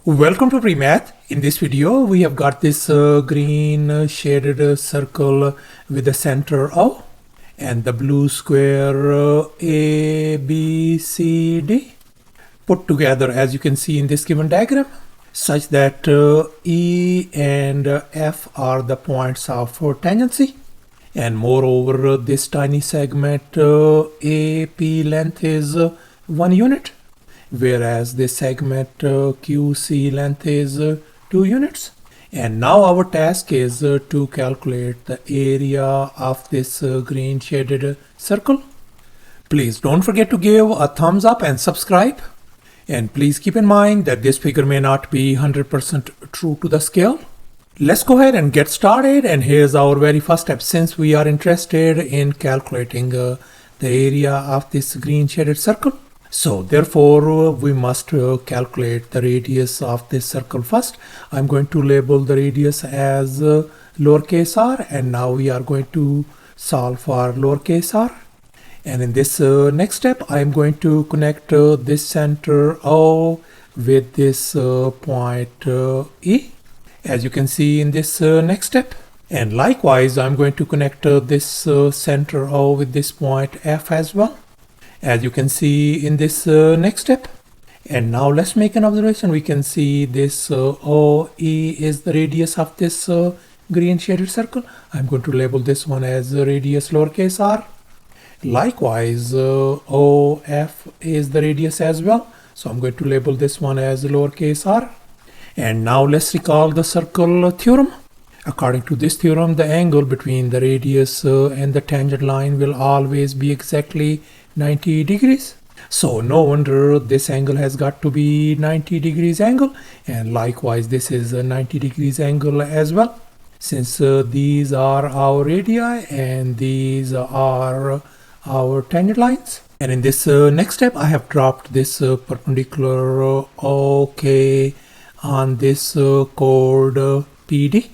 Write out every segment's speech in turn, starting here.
Welcome to PreMath. In this video, we have got this green shaded circle with the center O and the blue square A, B, C, D put together as you can see in this given diagram, such that E and F are the points of tangency. And moreover, this tiny segment AP length is 1 unit. Whereas this segment QC length is 2 units. And now our task is to calculate the area of this green shaded circle. Please don't forget to give a thumbs up and subscribe. And please keep in mind that this figure may not be 100% true to the scale. Let's go ahead and get started. And here's our very first step. Since we are interested in calculating the area of this green shaded circle, so therefore we must calculate the radius of this circle first. I'm going to label the radius as lowercase r, and now we are going to solve for lowercase r. And in this next step, I'm going to connect this center O with this point E, as you can see in this next step. And likewise, I'm going to connect this center O with this point F as well, as you can see in this next step. And now let's make an observation. We can see this OE is the radius of this green shaded circle. I'm going to label this one as radius lowercase r. Likewise, OF is the radius as well. So I'm going to label this one as lowercase r. And now let's recall the circle theorem. According to this theorem, the angle between the radius and the tangent line will always be exactly 90 degrees. So no wonder this angle has got to be 90 degrees angle, and likewise this is a 90 degrees angle as well, since these are our radii and these are our tangent lines. And in this next step, I have dropped this perpendicular OK on this chord PD,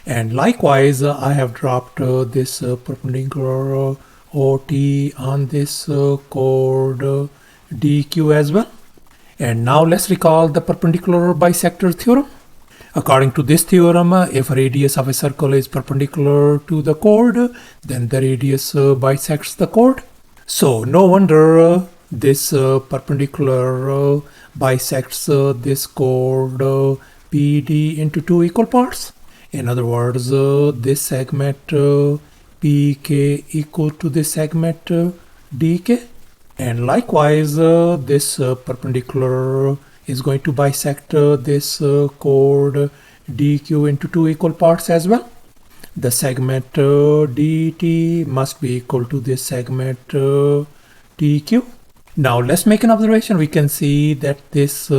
and likewise I have dropped this perpendicular OT on this chord DQ as well. And now let's recall the perpendicular bisector theorem. According to this theorem, if a radius of a circle is perpendicular to the chord, then the radius bisects the chord. So no wonder this perpendicular bisects this chord PD into two equal parts. In other words, this segment PK equal to this segment DK, and likewise this perpendicular is going to bisect this chord DQ into two equal parts as well. The segment DT must be equal to this segment TQ. Now let's make an observation. We can see that this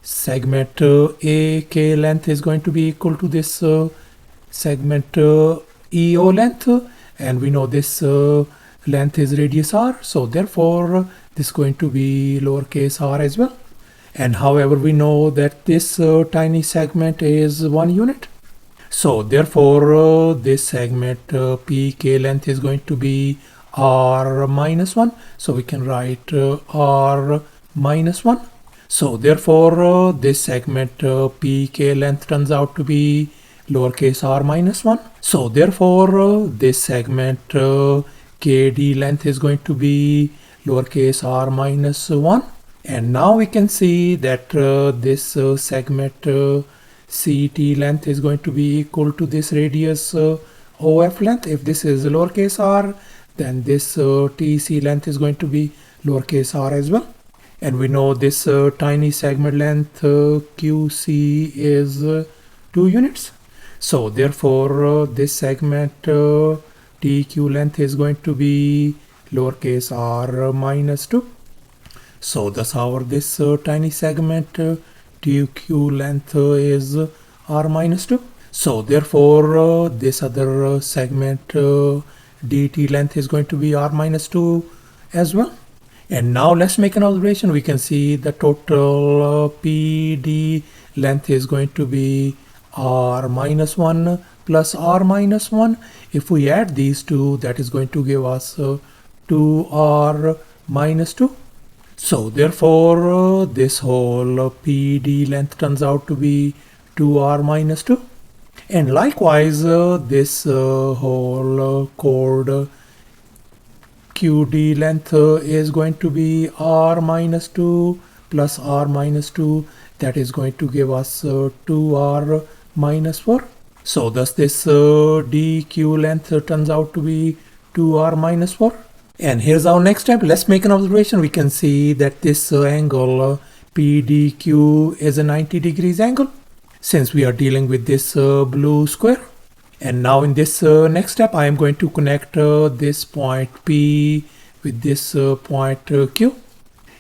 segment AK length is going to be equal to this segment EO length, and we know this length is radius r, so therefore this is going to be lowercase r as well. And however, we know that this tiny segment is 1 unit, so therefore this segment PK length is going to be r minus 1, so we can write r minus 1. So therefore this segment PK length turns out to be lowercase r minus 1. So therefore this segment KD length is going to be lowercase r minus 1. And now we can see that this segment CT length is going to be equal to this radius OF length. If this is lowercase r, then this TC length is going to be lowercase r as well. And we know this tiny segment length QC is 2 units. So therefore this segment TQ length is going to be lowercase r minus 2. So thus our this tiny segment TQ length is r minus 2. So therefore this other segment DT length is going to be r minus 2 as well. And now let's make an observation. We can see the total PD length is going to be r minus 1 plus r minus 1. If we add these two, that is going to give us 2r minus 2. So therefore this whole PD length turns out to be 2r minus 2. And likewise this whole chord QD length is going to be r minus 2 plus r minus 2. That is going to give us 2r minus 4. So thus this DQ length turns out to be 2r minus 4. And here's our next step. Let's make an observation. We can see that this angle PDQ is a 90 degrees angle since we are dealing with this blue square. And now in this next step, I am going to connect this point P with this point Q,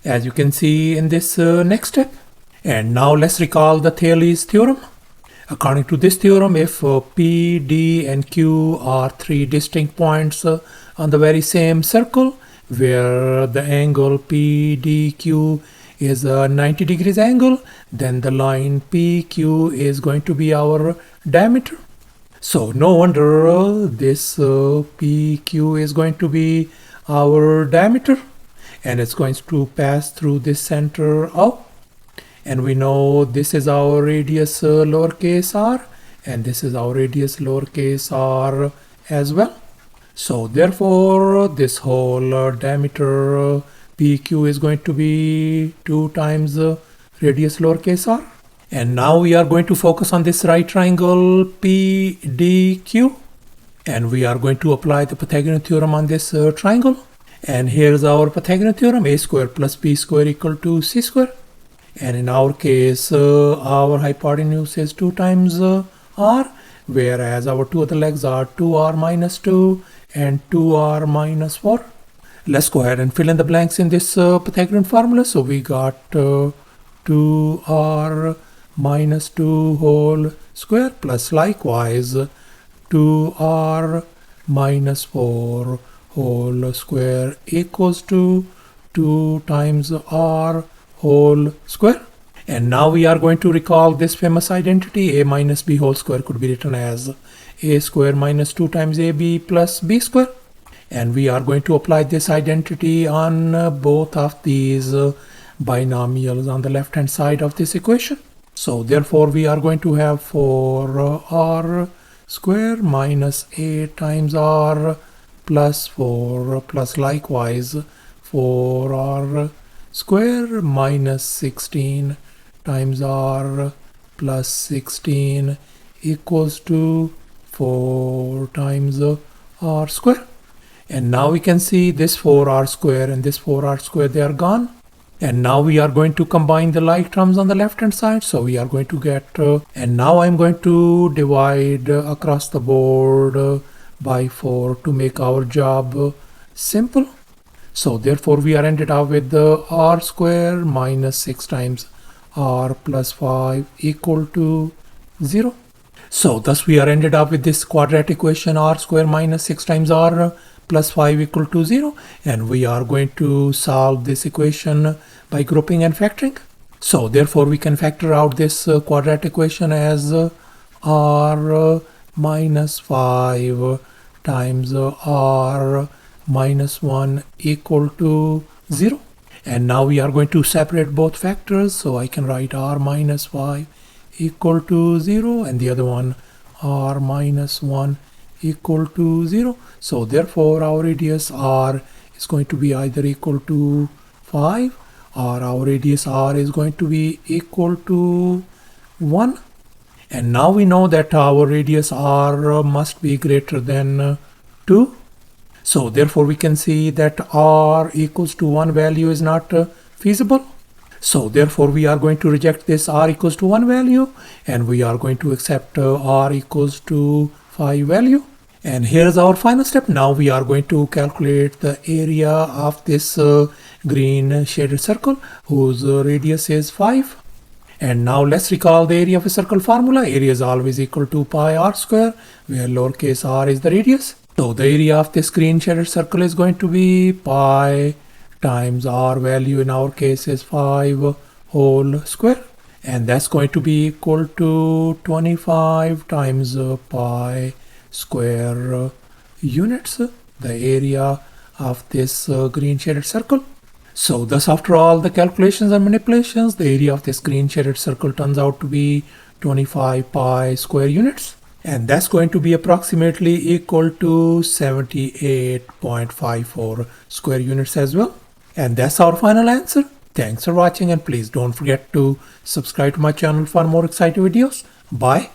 as you can see in this next step. And now let's recall the Thales theorem. According to this theorem, if P, D and Q are three distinct points on the very same circle, where the angle PDQ is a 90 degrees angle, then the line PQ is going to be our diameter. So no wonder this PQ is going to be our diameter, and it's going to pass through this center O. And we know this is our radius lowercase r, and this is our radius lowercase r as well. So therefore this whole diameter PQ is going to be 2 times radius lowercase r. And now we are going to focus on this right triangle PDQ, and we are going to apply the Pythagorean theorem on this triangle. And here's our Pythagorean theorem: a square plus b square equal to c square. And in our case our hypotenuse is 2 times r, whereas our two other legs are 2r minus 2 and 2r minus 4. Let's go ahead and fill in the blanks in this Pythagorean formula. So we got 2r minus 2 whole square plus likewise 2r minus 4 whole square equals to 2 times r whole square. And now we are going to recall this famous identity: a minus b whole square could be written as a square minus 2 times ab plus b square. And we are going to apply this identity on both of these binomials on the left hand side of this equation. So therefore we are going to have 4r square minus 8 times r plus 4 plus likewise 4r square minus 16 times r plus 16 equals to 4 times r square. And now we can see this 4r square and this 4r square, they are gone. And now we are going to combine the like terms on the left hand side. So we are going to get, and now I'm going to divide across the board by 4 to make our job simple. So therefore we are ended up with the r square minus 6 times r plus 5 equal to 0. So thus we are ended up with this quadratic equation: r square minus 6 times r plus 5 equal to 0. And we are going to solve this equation by grouping and factoring. So therefore we can factor out this quadratic equation as r minus 5 times r minus 1 equal to 0. And now we are going to separate both factors. So I can write r minus 5 equal to 0 and the other one r minus 1 equal to 0. So therefore our radius r is going to be either equal to 5 or our radius r is going to be equal to 1. And now we know that our radius r must be greater than 2. So therefore we can see that r equals to 1 value is not feasible. So therefore we are going to reject this r equals to 1 value, and we are going to accept r equals to 5 value. And here's our final step. Now we are going to calculate the area of this green shaded circle whose radius is 5. And now let's recall the area of a circle formula. Area is always equal to pi r square, where lowercase r is the radius. So the area of this green shaded circle is going to be pi times r value in our case is 5 whole square. And that's going to be equal to 25 times pi square units, the area of this green shaded circle. So thus, after all the calculations and manipulations, the area of this green shaded circle turns out to be 25 pi square units. And that's going to be approximately equal to 78.54 square units as well. And that's our final answer. Thanks for watching, and please don't forget to subscribe to my channel for more exciting videos. Bye.